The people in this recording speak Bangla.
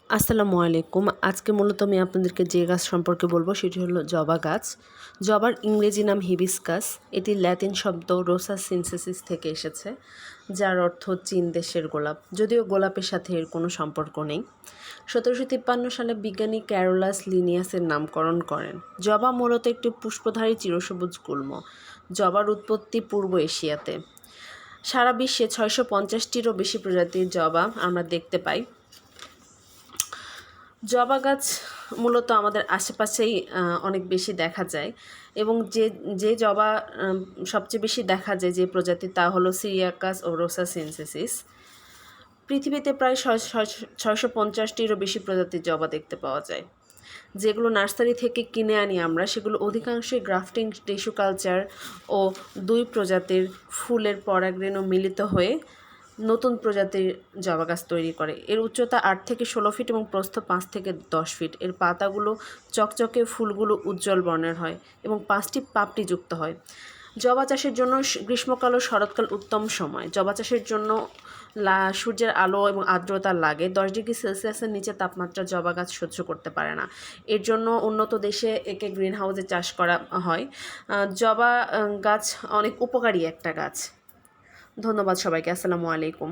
আসসালামু আলাইকুম। আজকে মূলত আমি আপনাদেরকে যে গাছ সম্পর্কে বলবো সেটি হলো জবা গাছ। জবার ইংরেজি নাম হিবিস্কাস। এটি ল্যাতিন শব্দ রোসা সিনসেসিস থেকে এসেছে, যার অর্থ চীন দেশের গোলাপ। যদিও গোলাপের সাথে এর কোনো সম্পর্ক নেই। 1753 সালে বিজ্ঞানী ক্যারোলাস লিনিয়াসের নামকরণ করেন। জবা মূলত একটি পুষ্পধারী চিরসবুজ গুল্ম। জবার উৎপত্তি পূর্ব এশিয়াতে। সারা বিশ্বে 650টিরও বেশি প্রজাতির জবা আমরা দেখতে পাই। জবা গাছ মূলত আমাদের আশেপাশেই অনেক বেশি দেখা যায়, এবং যে জবা সবচেয়ে বেশি দেখা যায় যে প্রজাতি, তা হলো সিরিয়াকাস ও রোসা সিনসেসিস। পৃথিবীতে প্রায় 650টিরও বেশি প্রজাতির জবা দেখতে পাওয়া যায়। যেগুলো নার্সারি থেকে কিনে আনি আমরা, সেগুলো অধিকাংশই গ্রাফটিং, টিস্যু কালচার ও দুই প্রজাতির ফুলের পরাগরেণু মিলিত হয়ে নতুন প্রজাতির জবা গাছ তৈরি করে। এর উচ্চতা 8 থেকে 16 ফিট এবং প্রস্থ 5 থেকে 10 ফিট। এর পাতাগুলো চকচকে, ফুলগুলো উজ্জ্বল বর্ণের হয় এবং 5টি পাপড়ি যুক্ত হয়। জবা চাষের জন্য গ্রীষ্মকাল ও শরৎকাল উত্তম সময়। জবা চাষের জন্য সূর্যের আলো এবং আর্দ্রতা লাগে। 10 ডিগ্রি সেলসিয়াসের নিচে তাপমাত্রা জবা গাছ সহ্য করতে পারে না। এর জন্য উন্নত দেশে একে গ্রিন হাউসে চাষ করা হয়। জবা গাছ অনেক উপকারী একটা গাছ। ধন্যবাদ সবাইকে। আসসালামু আলাইকুম।